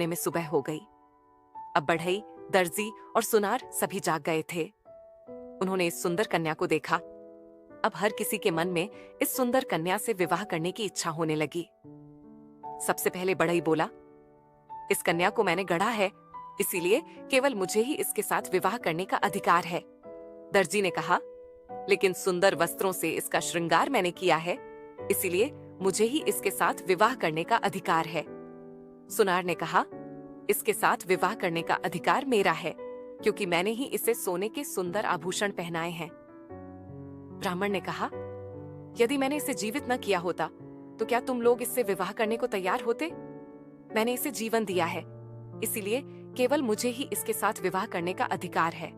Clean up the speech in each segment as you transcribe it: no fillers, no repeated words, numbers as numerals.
इतने में सुबह हो गई। अब बढ़ई, दर्जी और सुनार सभी जाग गए थे। उन्होंने इस सुंदर कन्या को देखा। अब हर किसी के मन में इस सुंदर कन्या से विवाह करने की इच्छा होने लगी। सबसे पहले बढ़ई बोला, इस कन्या को मैंने गढ़ा है, इसीलिए केवल मुझे ही इसके साथ विवाह करने का अधिकार है। दर्जी ने कहा, लेकिन सुंदर वस्त्रों से इसका श्रृंगार मैंने किया है, इसीलिए मुझे ही इसके साथ विवाह करने का अधिकार है। सुनार ने कहा, इसके साथ विवाह करने का अधिकार मेरा है, क्योंकि मैंने ही इसे सोने के सुंदर आभूषण पहनाए हैं। ब्राह्मण ने कहा, यदि मैंने इसे जीवित न किया होता तो क्या तुम लोग इससे विवाह करने को तैयार होते? मैंने इसे जीवन दिया है, इसीलिए केवल मुझे ही इसके साथ विवाह करने का अधिकार है।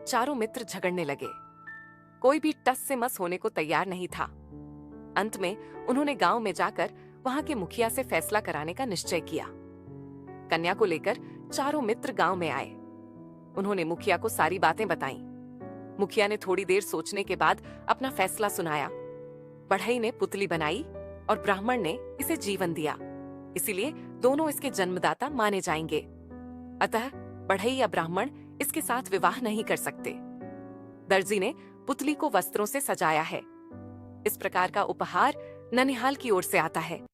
चारों मित्र झगड़ने लगे। कोई भी टस से मस होने को तैयार नहीं था। अंत में उन्होंने गांव में जाकर वहां के मुखिया से फैसला कराने का निश्चय किया। कन्या को लेकर चारों मित्र गांव में आए। उन्होंने मुखिया को सारी बातें बताईं। मुखिया ने थोड़ी देर सोचने के बाद अपना फैसला सुनाया। बढ़ई ने पुतली बनाई और ब्राह्मण ने इसे जीवन दिया, इसीलिए दोनों इसके जन्मदाता माने जाएंगे। अतः बढ़ई या ब्राह्मण इसके साथ विवाह नहीं कर सकते। दर्जी ने पुतली को वस्त्रों से सजाया है। इस प्रकार का उपहार ननिहाल की ओर से आता है,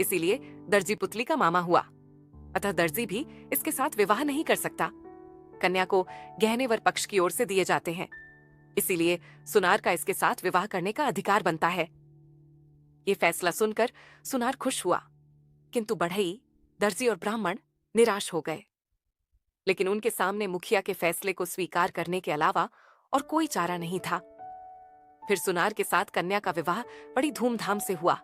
इसीलिए दर्जी पुतली का मामा हुआ। अतः दर्जी भी इसके साथ विवाह नहीं कर सकता। कन्या को गहने वर पक्ष की ओर से दिए जाते हैं, इसीलिए सुनार का इसके साथ विवाह करने का अधिकार बनता है। ये फैसला सुनकर सुनार खुश हुआ, किंतु बढ़ई, दर्जी और ब्राह्मण निराश हो गए। लेकिन उनके सामने मुखिया के फैसले को स्वीकार करने के अलावा और कोई चारा नहीं था। फिर सुनार के साथ कन्या का विवाह बड़ी धूमधाम से हुआ।